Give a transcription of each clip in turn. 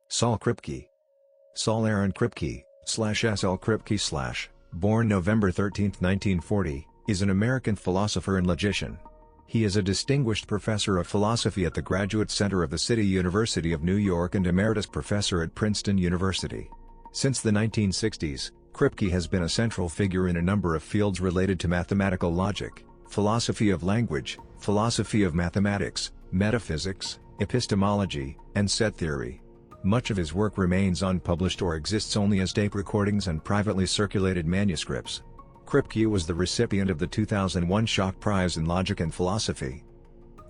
Saul Kripke. Saul Aaron Kripke, /Saul Kripke / born November 13, 1940, is an American philosopher and logician. He is a distinguished professor of philosophy at the Graduate Center of the City University of New York and emeritus professor at Princeton University. Since the 1960s, Kripke has been a central figure in a number of fields related to mathematical logic, philosophy of language, philosophy of mathematics, metaphysics, epistemology, and set theory. Much of his work remains unpublished or exists only as tape recordings and privately circulated manuscripts. Kripke was the recipient of the 2001 Schock Prize in Logic and Philosophy.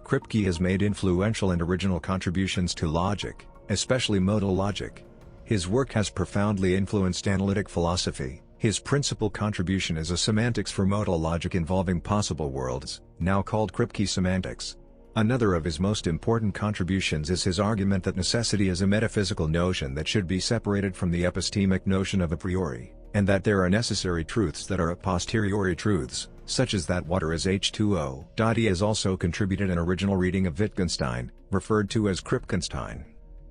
Kripke has made influential and original contributions to logic, especially modal logic. His work has profoundly influenced analytic philosophy. His principal contribution is a semantics for modal logic involving possible worlds, now called Kripke semantics. Another of his most important contributions is his argument that necessity is a metaphysical notion that should be separated from the epistemic notion of a priori, and that there are necessary truths that are a posteriori truths, such as that water is H2O. He has also contributed an original reading of Wittgenstein, referred to as Kripkenstein.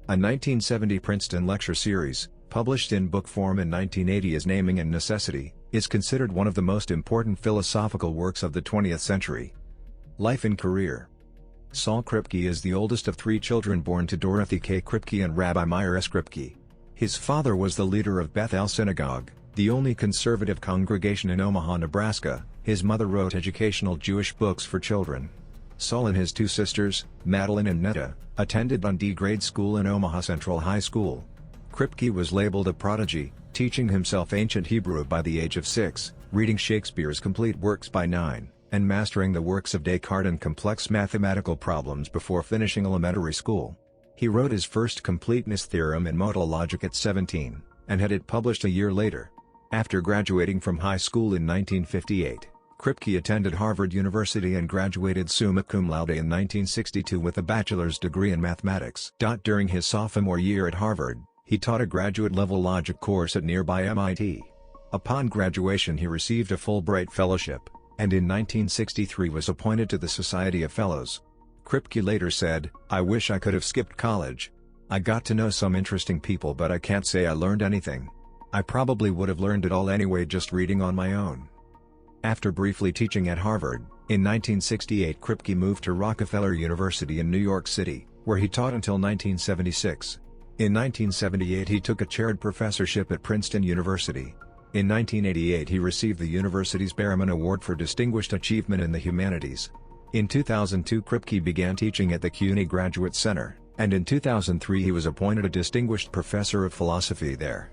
A 1970 Princeton lecture series, published in book form in 1980 as Naming and Necessity, is considered one of the most important philosophical works of the 20th century. Life and career. Saul Kripke is the oldest of three children born to Dorothy K. Kripke and Rabbi Meir S. Kripke. His father was the leader of Bethel Synagogue, the only conservative congregation in Omaha, Nebraska. His mother wrote educational Jewish books for children. Saul and his two sisters, Madeline and Netta, attended Dundee Grade School and Omaha Central High School. Kripke was labeled a prodigy, teaching himself ancient Hebrew by the age of 6, reading Shakespeare's complete works by 9, and mastering the works of Descartes and complex mathematical problems before finishing elementary school. He wrote his first completeness theorem in Modal Logic at 17, and had it published a year later. After graduating from high school in 1958, Kripke attended Harvard University and graduated summa cum laude in 1962 with a bachelor's degree in mathematics. During his sophomore year at Harvard, he taught a graduate-level logic course at nearby MIT. Upon graduation he received a Fulbright Fellowship, and in 1963 was appointed to the Society of Fellows. Kripke later said, "I wish I could have skipped college. I got to know some interesting people but I can't say I learned anything. I probably would have learned it all anyway just reading on my own." After briefly teaching at Harvard, in 1968 Kripke moved to Rockefeller University in New York City, where he taught until 1976. In 1978 he took a chaired professorship at Princeton University. In 1988 he received the university's Berman Award for Distinguished Achievement in the Humanities. In 2002 Kripke began teaching at the CUNY Graduate Center, and in 2003 he was appointed a Distinguished Professor of Philosophy there.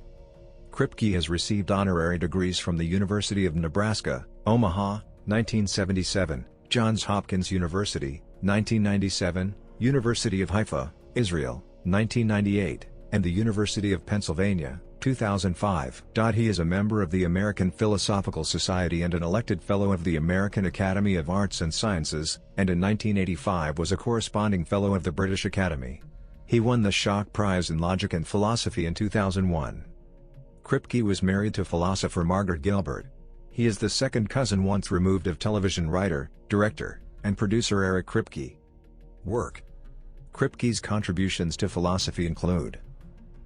Kripke has received honorary degrees from the University of Nebraska, Omaha, 1977, Johns Hopkins University, 1997, University of Haifa, Israel, 1998, and the University of Pennsylvania, 2005. He is a member of the American Philosophical Society and an elected Fellow of the American Academy of Arts and Sciences, and in 1985 was a corresponding Fellow of the British Academy. He won the Schock Prize in Logic and Philosophy in 2001. Kripke was married to philosopher Margaret Gilbert. He is the second cousin once removed of television writer, director, and producer Eric Kripke. Work. Kripke's contributions to philosophy include: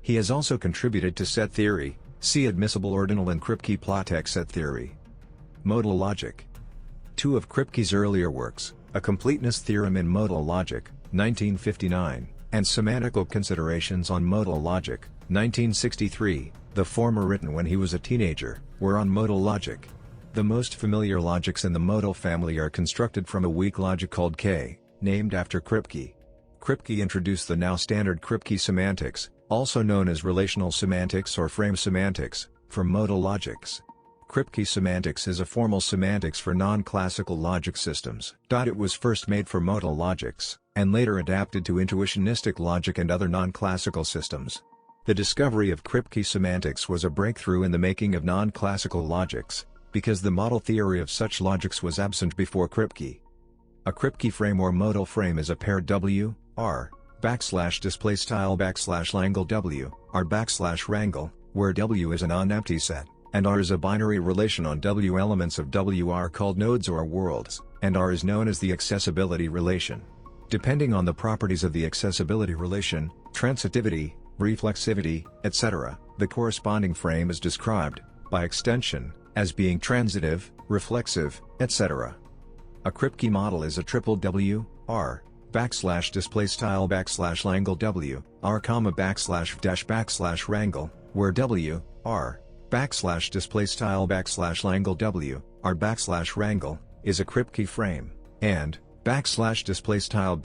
he has also contributed to set theory, see admissible ordinal and Kripke-Platek set theory. Modal logic. Two of Kripke's earlier works, A Completeness Theorem in Modal Logic, 1959, and Semantical Considerations on Modal Logic, 1963, the former written when he was a teenager, were on modal logic. The most familiar logics in the modal family are constructed from a weak logic called K, named after Kripke. Kripke introduced the now standard Kripke semantics, also known as relational semantics or frame semantics, for modal logics. Kripke semantics is a formal semantics for non-classical logic systems. It was first made for modal logics, and later adapted to intuitionistic logic and other non-classical systems. The discovery of Kripke semantics was a breakthrough in the making of non-classical logics, because the model theory of such logics was absent before Kripke. A Kripke frame or modal frame is a pair W, R, \displaystyle\Langle W, R \Wrangle, where W is a non-empty set, and R is a binary relation on W. Elements of W are called nodes or worlds, and R is known as the accessibility relation. Depending on the properties of the accessibility relation, transitivity, reflexivity, etc., the corresponding frame is described, by extension, as being transitive, reflexive, etc. A Kripke model is a triple W, R, \displaystyle \langle W, R, \dash \rangle, where W, R, \displaystyle \langle W, R \rangle, is a Kripke frame, and \displaystyle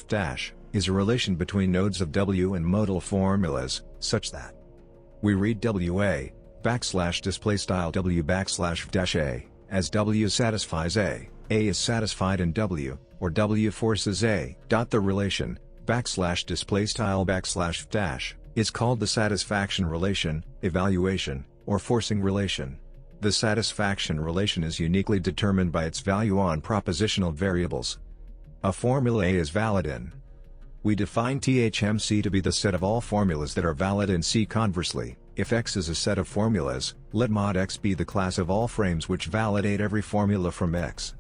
dash is a relation between nodes of W and modal formulas, such that we read WA \displaystyle W \dash A as W satisfies A is satisfied in W, or W forces A. The relation \displaystyle dash is called the satisfaction relation, evaluation, or forcing relation. The satisfaction relation is uniquely determined by its value on propositional variables. A formula A is valid in. We define THMC to be the set of all formulas that are valid in C. Conversely, if X is a set of formulas, let mod X be the class of all frames which validate every formula from X.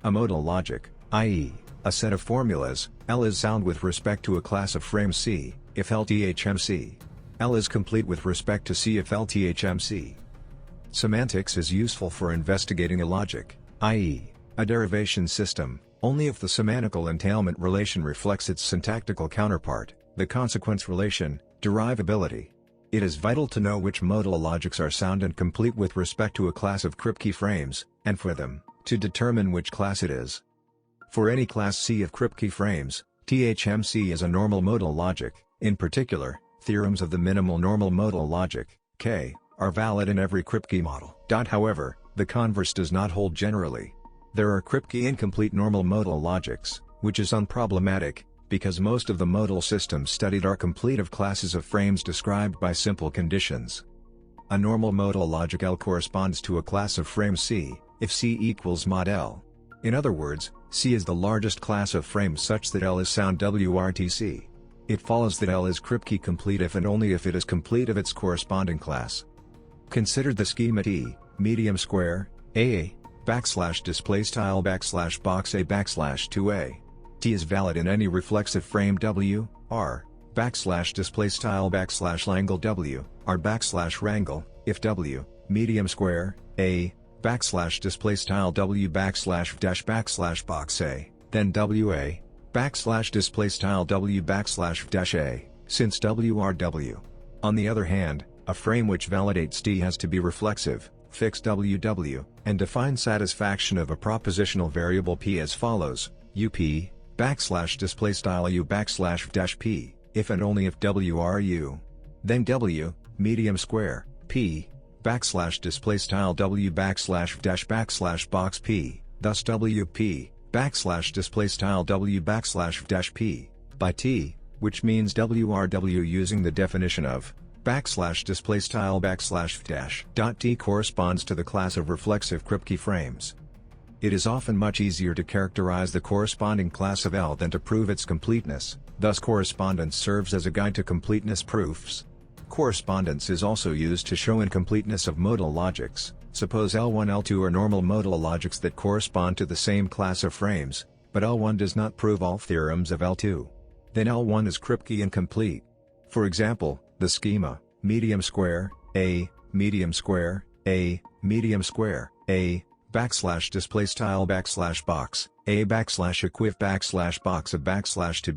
A modal logic, i.e., a set of formulas, L is sound with respect to a class of frames C, if L THMC. L is complete with respect to C if L THMC. Semantics is useful for investigating a logic, i.e., a derivation system, only if the semantical entailment relation reflects its syntactical counterpart, the consequence relation, derivability. It is vital to know which modal logics are sound and complete with respect to a class of Kripke frames, and for them, to determine which class it is. For any class C of Kripke frames, THMC is a normal modal logic. In particular, theorems of the minimal normal modal logic, K, are valid in every Kripke model. However, the converse does not hold generally. There are Kripke incomplete normal modal logics, which is unproblematic, because most of the modal systems studied are complete of classes of frames described by simple conditions. A normal modal logic L corresponds to a class of frames C, if C equals mod L. In other words, C is the largest class of frames such that L is sound WRTC. It follows that L is Kripke complete if and only if it is complete of its corresponding class. Consider the schema T, medium square, A, \displaystyle \box A \2A. T is valid in any reflexive frame W, R, \displaystyle \langle W, R \rangle, if W, medium square, A, \displaystyle W \dash box A, then WA, \displaystyle W \dash A, since W are W. On the other hand, a frame which validates T has to be reflexive, fixed WW, and define satisfaction of a propositional variable P as follows: UP, \displaystyle U \dash P, if and only if W are U. Then W, medium square, P, \displaystyle W \dash box P, thus WP, \displaystyle W \dash P, by T, which means WRW using the definition of \displaystyle \dash. T corresponds to the class of reflexive Kripke frames. It is often much easier to characterize the corresponding class of L than to prove its completeness, thus correspondence serves as a guide to completeness proofs. Correspondence is also used to show incompleteness of modal logics. Suppose L1 L2 are normal modal logics that correspond to the same class of frames, but L1 does not prove all theorems of L2. Then L1 is Kripke incomplete. For example, the schema, medium square, A, medium square, A, medium square, A, \displaystyle \box, A \equiv \box of \to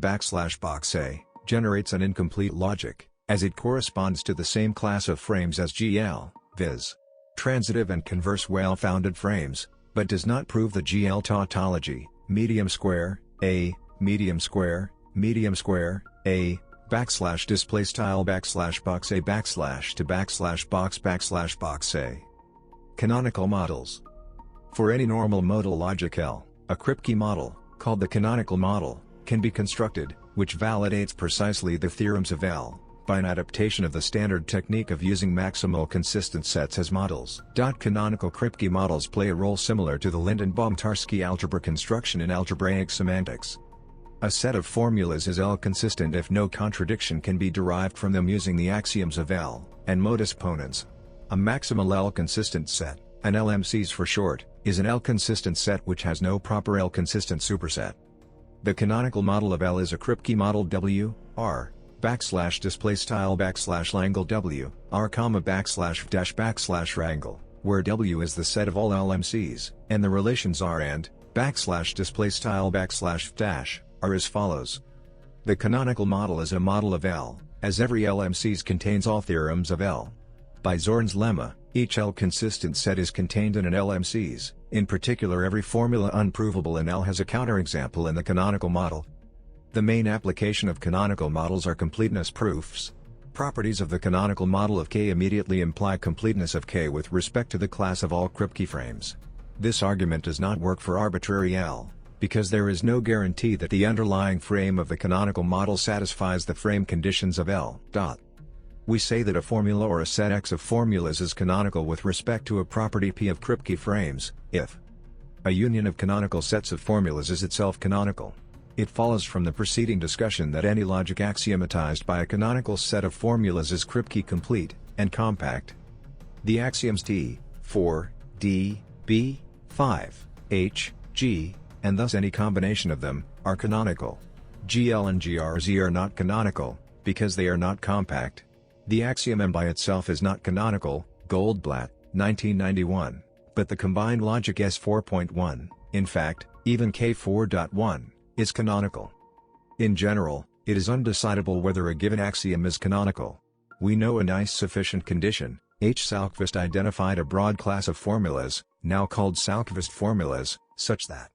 \box A, generates an incomplete logic, as it corresponds to the same class of frames as GL, viz. transitive and converse well-founded frames, but does not prove the GL tautology, medium square, A, medium square, A, \displaystyle \box A to \box A. Canonical models. For any normal modal logic L, a Kripke model, called the canonical model, can be constructed, which validates precisely the theorems of L, by an adaptation of the standard technique of using maximal consistent sets as models. Canonical Kripke models play a role similar to the Lindenbaum-Tarski algebra construction in algebraic semantics. A set of formulas is L-consistent if no contradiction can be derived from them using the axioms of L and modus ponens. A maximal L-consistent set, an LMCs for short, is an L-consistent set which has no proper L-consistent superset. The canonical model of L is a Kripke model W, R, \display style \Langle W, R, \\Rangle, where W is the set of all LMCs, and the relations R and \display style \, are as follows. The canonical model is a model of L, as every LMCs contains all theorems of L. By Zorn's lemma, each L-consistent set is contained in an LMCs, in particular every formula unprovable in L has a counterexample in the canonical model. The main application of canonical models are completeness proofs. Properties of the canonical model of K immediately imply completeness of K with respect to the class of all Kripke frames. This argument does not work for arbitrary L, because there is no guarantee that the underlying frame of the canonical model satisfies the frame conditions of L. We say that a formula or a set X of formulas is canonical with respect to a property P of Kripke frames, if a union of canonical sets of formulas is itself canonical. It follows from the preceding discussion that any logic axiomatized by a canonical set of formulas is Kripke complete and compact. The axioms T, 4, D, B, 5, H, G, and thus any combination of them, are canonical. GL and GRZ are not canonical, because they are not compact. The axiom M by itself is not canonical, Goldblatt, 1991, but the combined logic S4.1, in fact, even K4.1, is canonical. In general, it is undecidable whether a given axiom is canonical. We know a nice sufficient condition. H. Sahlqvist identified a broad class of formulas, now called Sahlqvist formulas, such that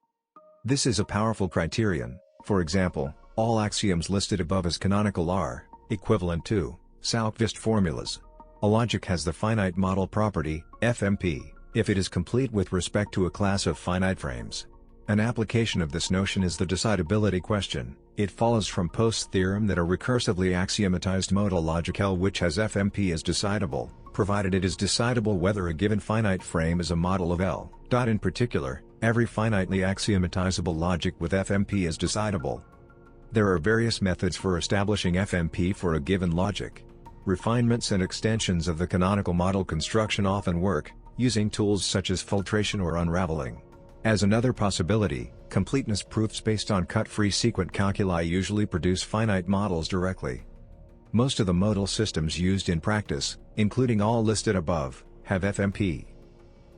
this is a powerful criterion. For example, all axioms listed above as canonical are equivalent to Sahlqvist formulas. A logic has the finite model property, FMP, if it is complete with respect to a class of finite frames. An application of this notion is the decidability question. It follows from Post's theorem that a recursively axiomatized modal logic L which has FMP is decidable, provided it is decidable whether a given finite frame is a model of L. In particular, every finitely axiomatizable logic with FMP is decidable. There are various methods for establishing FMP for a given logic. Refinements and extensions of the canonical model construction often work, using tools such as filtration or unraveling. As another possibility, completeness proofs based on cut-free sequent calculi usually produce finite models directly. Most of the modal systems used in practice, including all listed above, have FMP.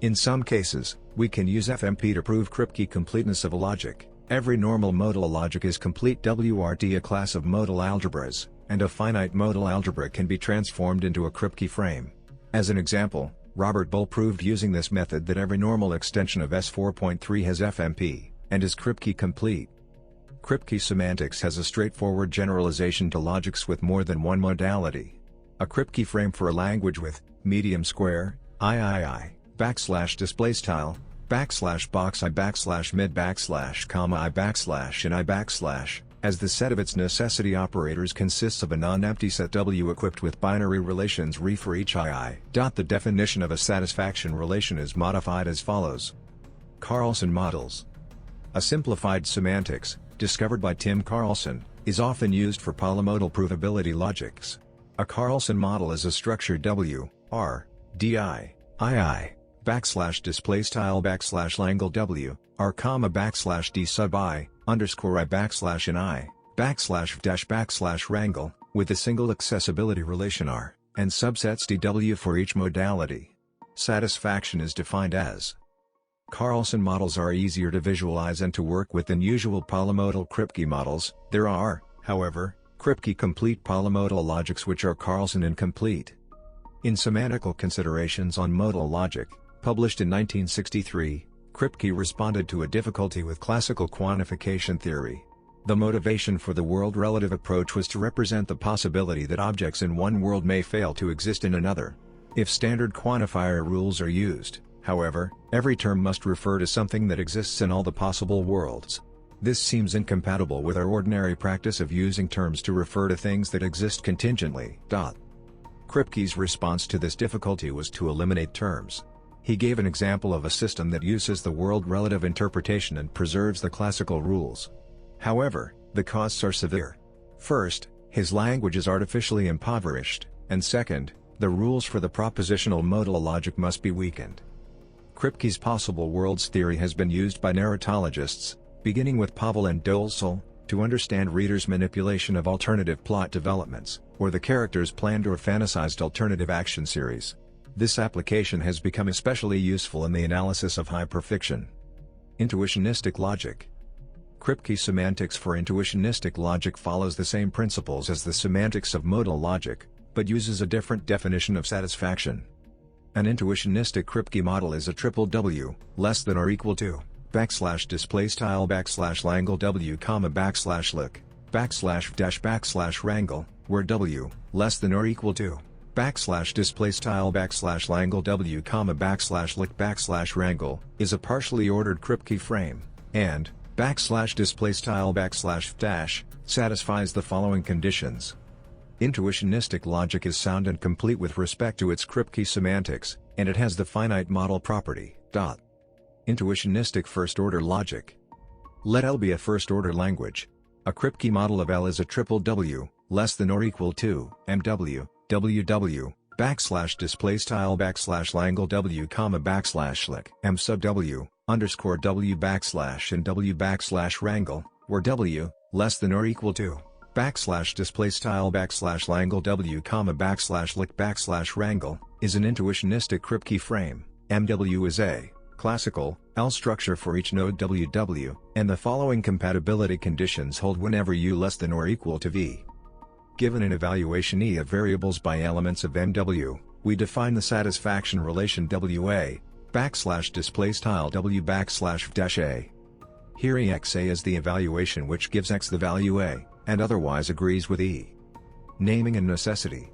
In some cases, we can use FMP to prove Kripke completeness of a logic. Every normal modal logic is complete WRT, a class of modal algebras, and a finite modal algebra can be transformed into a Kripke frame. As an example, Robert Bull proved using this method that every normal extension of S4.3 has FMP, and is Kripke complete. Kripke semantics has a straightforward generalization to logics with more than one modality. A Kripke frame for a language with medium square, III, \display style, \box I \mid comma I and I as the set of its necessity operators consists of a non-empty set W equipped with binary relations re for each II. The definition of a satisfaction relation is modified as follows. Carlson Models. A simplified semantics, discovered by Tim Carlson, is often used for polymodal provability logics. A Carlson model is a structure W, R, D I, \display style \Langle W, R, \D sub I, underscore I in I, \Rangle, with a single accessibility relation R, and subsets DW for each modality. Satisfaction is defined as. Carlson models are easier to visualize and to work with than usual polymodal Kripke models. There are, however, Kripke complete polymodal logics which are Carlson incomplete. In Semantical Considerations on Modal Logic, published in 1963, Kripke responded to a difficulty with classical quantification theory. The motivation for the world-relative approach was to represent the possibility that objects in one world may fail to exist in another. If standard quantifier rules are used, however, every term must refer to something that exists in all the possible worlds. This seems incompatible with our ordinary practice of using terms to refer to things that exist contingently. Kripke's response to this difficulty was to eliminate terms. He gave an example of a system that uses the world-relative interpretation and preserves the classical rules. However, the costs are severe. First, his language is artificially impoverished, and second, the rules for the propositional modal logic must be weakened. Kripke's possible worlds theory has been used by narratologists, beginning with Pavel and Dolezal, to understand readers' manipulation of alternative plot developments, or the characters' planned or fantasized alternative action series. This application has become especially useful in the analysis of hyperfiction. Intuitionistic logic. Kripke's semantics for intuitionistic logic follows the same principles as the semantics of modal logic, but uses a different definition of satisfaction. An intuitionistic Kripke model is a triple W, less than or equal to, \displaystyle\langle W, \look, \dash\wrangle, where W, less than or equal to, \displaystyle\langle W, \look, \wrangle, is a partially ordered Kripke frame, and \displaystyle\dash satisfies the following conditions. Intuitionistic logic is sound and complete with respect to its Kripke semantics, and it has the finite model property. Intuitionistic first-order logic. Let L be a first-order language. A Kripke model of L is a triple W, less than or equal to, MW, WW, \displaystyle\langle W, \look, M sub W, underscore W and W \wrangle, where W, less than or equal to, \displaystyle\langle W, \look, \wrangle, is an intuitionistic Kripke frame. MW is a classical L structure for each node WW, and the following compatibility conditions hold whenever U less than or equal to V. Given an evaluation E of variables by elements of MW, we define the satisfaction relation WA, \displaystyle W \dash. Here EXA is the evaluation which gives X the value A, and otherwise agrees with E. Naming and necessity.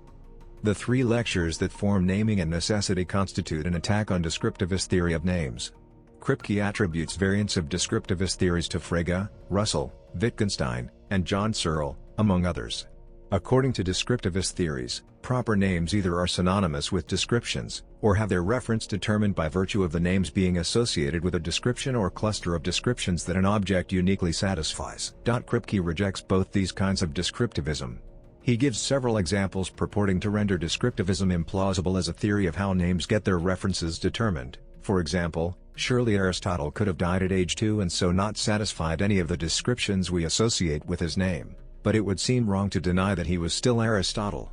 The three lectures that form naming and necessity constitute an attack on descriptivist theory of names. Kripke attributes variants of descriptivist theories to Frege, Russell, Wittgenstein, and John Searle, among others. According to descriptivist theories, proper names either are synonymous with descriptions, or have their reference determined by virtue of the names being associated with a description or cluster of descriptions that an object uniquely satisfies. Kripke rejects both these kinds of descriptivism. He gives several examples purporting to render descriptivism implausible as a theory of how names get their references determined. For example, surely Aristotle could have died at age 2 and so not satisfied any of the descriptions we associate with his name, but it would seem wrong to deny that he was still Aristotle.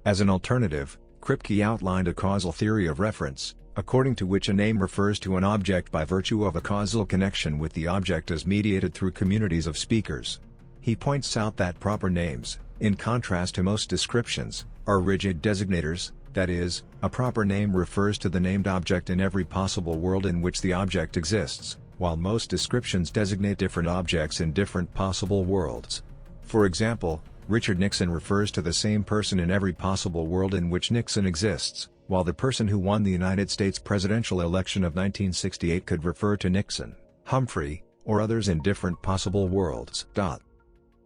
As an alternative, Kripke outlined a causal theory of reference, according to which a name refers to an object by virtue of a causal connection with the object as mediated through communities of speakers. He points out that proper names, in contrast to most descriptions, are rigid designators, that is, a proper name refers to the named object in every possible world in which the object exists, while most descriptions designate different objects in different possible worlds. For example, Richard Nixon refers to the same person in every possible world in which Nixon exists, while the person who won the United States presidential election of 1968 could refer to Nixon, Humphrey, or others in different possible worlds.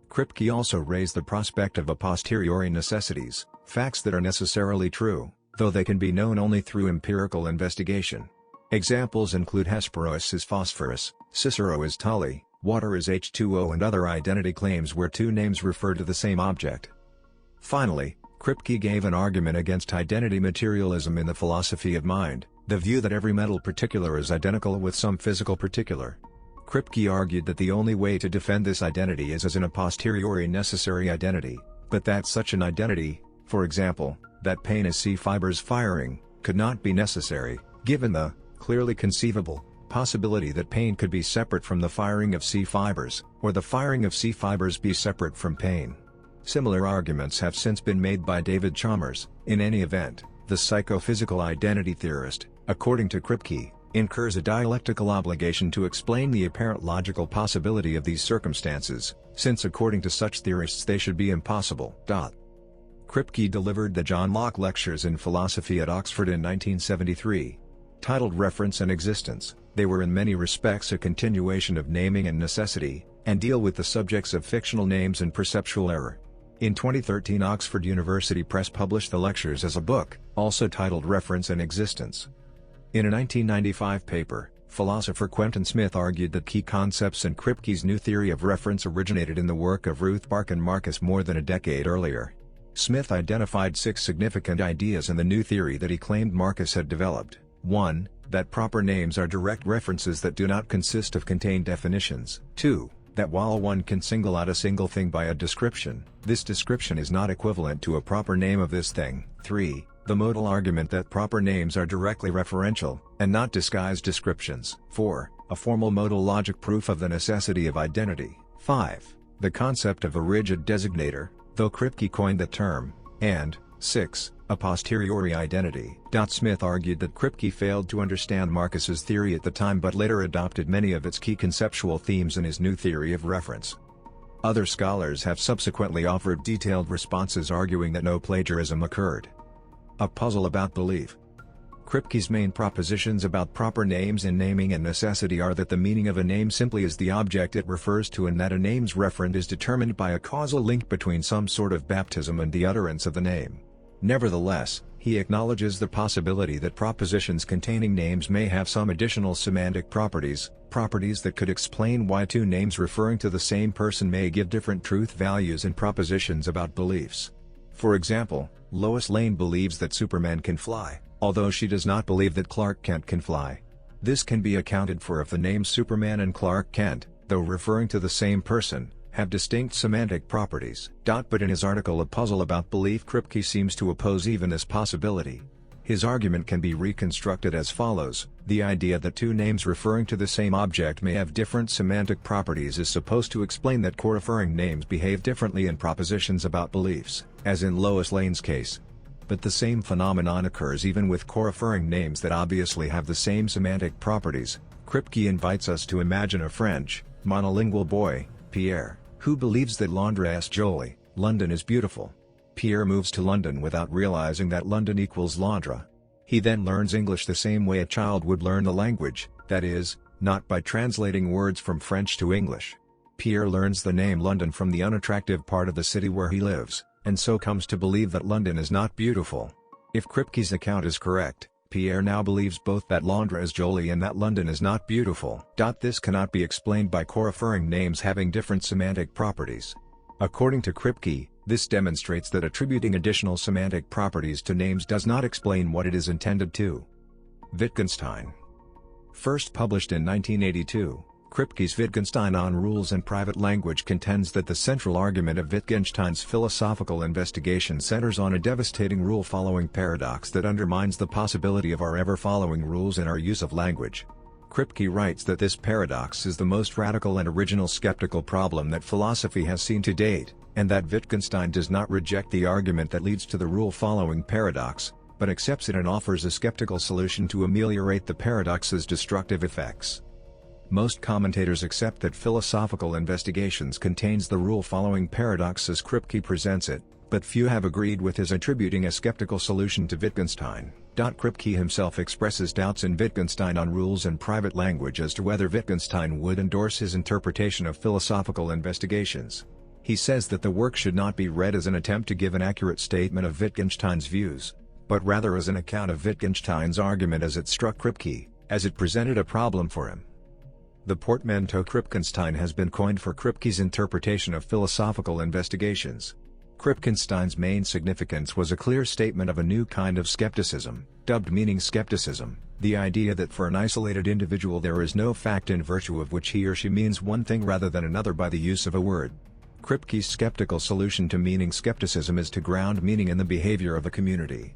Kripke also raised the prospect of a posteriori necessities, facts that are necessarily true, though they can be known only through empirical investigation. Examples include Hesperus is Phosphorus, Cicero is Tully, water is H2O, and other identity claims where two names refer to the same object. Finally, Kripke gave an argument against identity materialism in the philosophy of mind, the view that every mental particular is identical with some physical particular. Kripke argued that the only way to defend this identity is as an a posteriori necessary identity, but that such an identity, for example, that pain is C fibers firing, could not be necessary, given the clearly conceivable possibility that pain could be separate from the firing of C fibers, or the firing of C fibers be separate from pain. Similar arguments have since been made by David Chalmers. In any event, the psychophysical identity theorist, according to Kripke, incurs a dialectical obligation to explain the apparent logical possibility of these circumstances, since according to such theorists they should be impossible. Kripke delivered the John Locke Lectures in Philosophy at Oxford in 1973. Titled Reference and Existence, they were in many respects a continuation of Naming and Necessity, and deal with the subjects of fictional names and perceptual error. In 2013, Oxford University Press published the lectures as a book, also titled Reference and Existence. In a 1995 paper, philosopher Quentin Smith argued that key concepts in Kripke's new theory of reference originated in the work of Ruth Bark and Marcus more than a decade earlier. Smith identified 6 significant ideas in the new theory that he claimed Marcus had developed. 1. That proper names are direct references that do not consist of contained definitions. 2. That while one can single out a single thing by a description, this description is not equivalent to a proper name of this thing. 3. The modal argument that proper names are directly referential, and not disguised descriptions. 4. A formal modal logic proof of the necessity of identity. 5. The concept of a rigid designator, though Kripke coined the term, and 6. A posteriori identity. Smith argued that Kripke failed to understand Marcus's theory at the time but later adopted many of its key conceptual themes in his new theory of reference. Other scholars have subsequently offered detailed responses arguing that no plagiarism occurred. A puzzle about belief. Kripke's main propositions about proper names in naming and necessity are that the meaning of a name simply is the object it refers to and that a name's referent is determined by a causal link between some sort of baptism and the utterance of the name. Nevertheless, he acknowledges the possibility that propositions containing names may have some additional semantic properties that could explain why two names referring to the same person may give different truth values in propositions about beliefs. For example, Lois Lane believes that Superman can fly, although she does not believe that Clark Kent can fly. This can be accounted for if the names Superman and Clark Kent, though referring to the same person, have distinct semantic properties. But in his article A Puzzle About Belief, Kripke seems to oppose even this possibility. His argument can be reconstructed as follows: the idea that two names referring to the same object may have different semantic properties is supposed to explain that co-referring names behave differently in propositions about beliefs, as in Lois Lane's case. But the same phenomenon occurs even with co-referring names that obviously have the same semantic properties. Kripke invites us to imagine a French, monolingual boy, Pierre, who believes that Londres est jolie, London is beautiful. Pierre moves to London without realizing that London equals Londres. He then learns English the same way a child would learn the language, that is, not by translating words from French to English. Pierre learns the name London from the unattractive part of the city where he lives, and so comes to believe that London is not beautiful. If Kripke's account is correct, Pierre now believes both that Londres is jolie and that London is not beautiful. This cannot be explained by co-referring names having different semantic properties. According to Kripke, this demonstrates that attributing additional semantic properties to names does not explain what it is intended to. Wittgenstein. First published in 1982, Kripke's Wittgenstein on Rules and Private Language contends that the central argument of Wittgenstein's philosophical investigation centers on a devastating rule-following paradox that undermines the possibility of our ever following rules in our use of language. Kripke writes that this paradox is the most radical and original skeptical problem that philosophy has seen to date, and that Wittgenstein does not reject the argument that leads to the rule-following paradox, but accepts it and offers a skeptical solution to ameliorate the paradox's destructive effects. Most commentators accept that philosophical investigations contains the rule-following paradox as Kripke presents it, but few have agreed with his attributing a skeptical solution to Wittgenstein. Kripke himself expresses doubts in Wittgenstein on Rules and Private Language as to whether Wittgenstein would endorse his interpretation of philosophical investigations. He says that the work should not be read as an attempt to give an accurate statement of Wittgenstein's views, but rather as an account of Wittgenstein's argument as it struck Kripke, as it presented a problem for him. The portmanteau Kripkenstein has been coined for Kripke's interpretation of philosophical investigations. Kripkenstein's main significance was a clear statement of a new kind of skepticism, dubbed meaning skepticism, the idea that for an isolated individual there is no fact in virtue of which he or she means one thing rather than another by the use of a word. Kripke's skeptical solution to meaning skepticism is to ground meaning in the behavior of the community.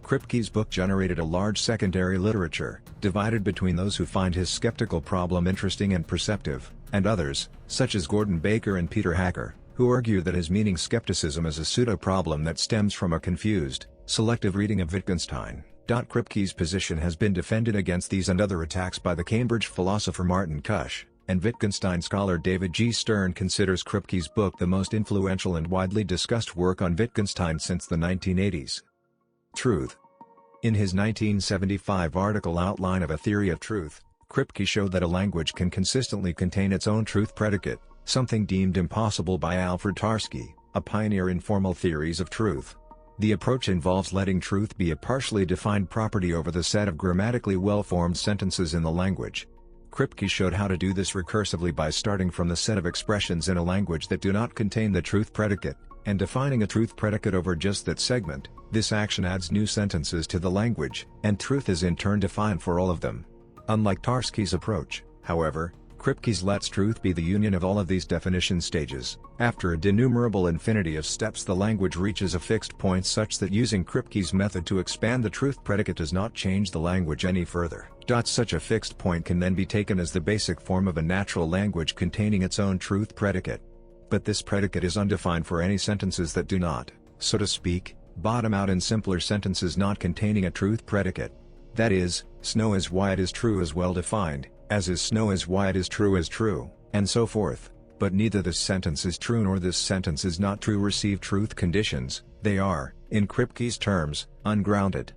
Kripke's book generated a large secondary literature, divided between those who find his skeptical problem interesting and perceptive, and others, such as Gordon Baker and Peter Hacker, who argue that his meaning skepticism is a pseudo-problem that stems from a confused, selective reading of Wittgenstein. Kripke's position has been defended against these and other attacks by the Cambridge philosopher Martin Cush, and Wittgenstein scholar David G. Stern considers Kripke's book the most influential and widely discussed work on Wittgenstein since the 1980s. Truth. In his 1975 article Outline of a Theory of Truth, Kripke showed that a language can consistently contain its own truth predicate, something deemed impossible by Alfred Tarski, a pioneer in formal theories of truth. The approach involves letting truth be a partially defined property over the set of grammatically well-formed sentences in the language. Kripke showed how to do this recursively by starting from the set of expressions in a language that do not contain the truth predicate, and defining a truth predicate over just that segment. This action adds new sentences to the language, and truth is in turn defined for all of them. Unlike Tarski's approach, however, Kripke's lets truth be the union of all of these definition stages. After a denumerable infinity of steps, the language reaches a fixed point such that using Kripke's method to expand the truth predicate does not change the language any further. Such a fixed point can then be taken as the basic form of a natural language containing its own truth predicate. But this predicate is undefined for any sentences that do not, so to speak, bottom out in simpler sentences not containing a truth predicate. That is, snow is why it is true is well defined, as is snow is why it is true, and so forth. But neither this sentence is true nor this sentence is not true receive truth conditions. They are, in Kripke's terms, ungrounded.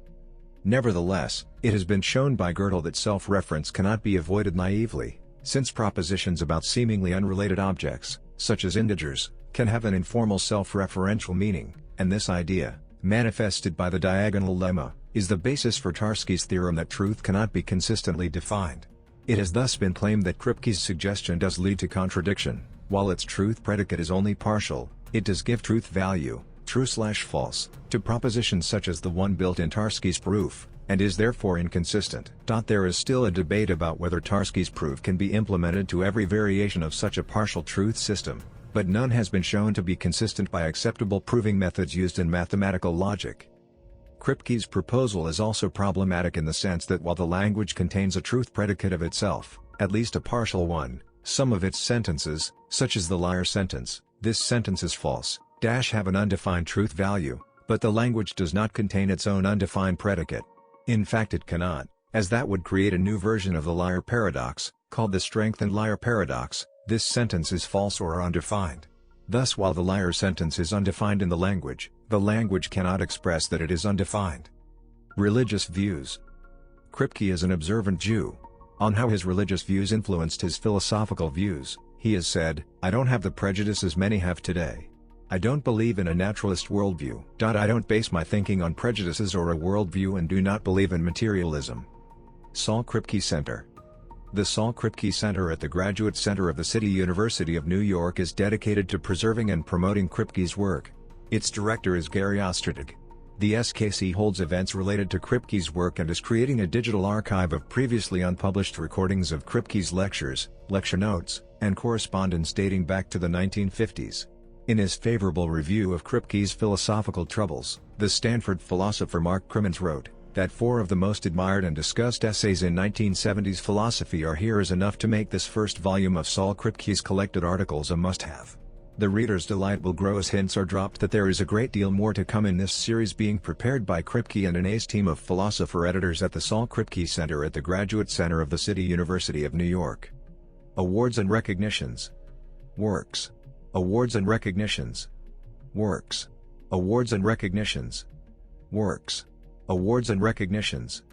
Nevertheless, it has been shown by Gödel that self-reference cannot be avoided naively, since propositions about seemingly unrelated objects, such as integers, can have an informal self-referential meaning, and this idea, manifested by the diagonal lemma, is the basis for Tarski's theorem that truth cannot be consistently defined. It has thus been claimed that Kripke's suggestion does lead to contradiction. While its truth predicate is only partial, it does give truth value, true/false, to propositions such as the one built in Tarski's proof, and is therefore inconsistent. There is still a debate about whether Tarski's proof can be implemented to every variation of such a partial truth system, but none has been shown to be consistent by acceptable proving methods used in mathematical logic. Kripke's proposal is also problematic in the sense that while the language contains a truth predicate of itself, at least a partial one, some of its sentences, such as the liar sentence, "This sentence is false," have an undefined truth value, but the language does not contain its own undefined predicate. In fact, it cannot, as that would create a new version of the liar paradox, called the strengthened liar paradox. This sentence is false or undefined. Thus, while the liar sentence is undefined in the language cannot express that it is undefined. Religious views. Kripke is an observant Jew. On how his religious views influenced his philosophical views, he has said, "I don't have the prejudices many have today. I don't believe in a naturalist worldview. I don't base my thinking on prejudices or a worldview and do not believe in materialism." Saul Kripke Center. The Saul Kripke Center at the Graduate Center of the City University of New York is dedicated to preserving and promoting Kripke's work. Its director is Gary Ostertag. The SKC holds events related to Kripke's work and is creating a digital archive of previously unpublished recordings of Kripke's lectures, lecture notes, and correspondence dating back to the 1950s. In his favorable review of Kripke's philosophical troubles, the Stanford philosopher Mark Crimmins wrote that 4 of the most admired and discussed essays in 1970s philosophy are here is enough to make this first volume of Saul Kripke's collected articles a must-have. The reader's delight will grow as hints are dropped that there is a great deal more to come in this series being prepared by Kripke and an ace team of philosopher editors at the Saul Kripke Center at the Graduate Center of the City University of New York. Awards and recognitions. Works. Awards and recognitions. Works. Awards and recognitions. Works. Awards and recognitions.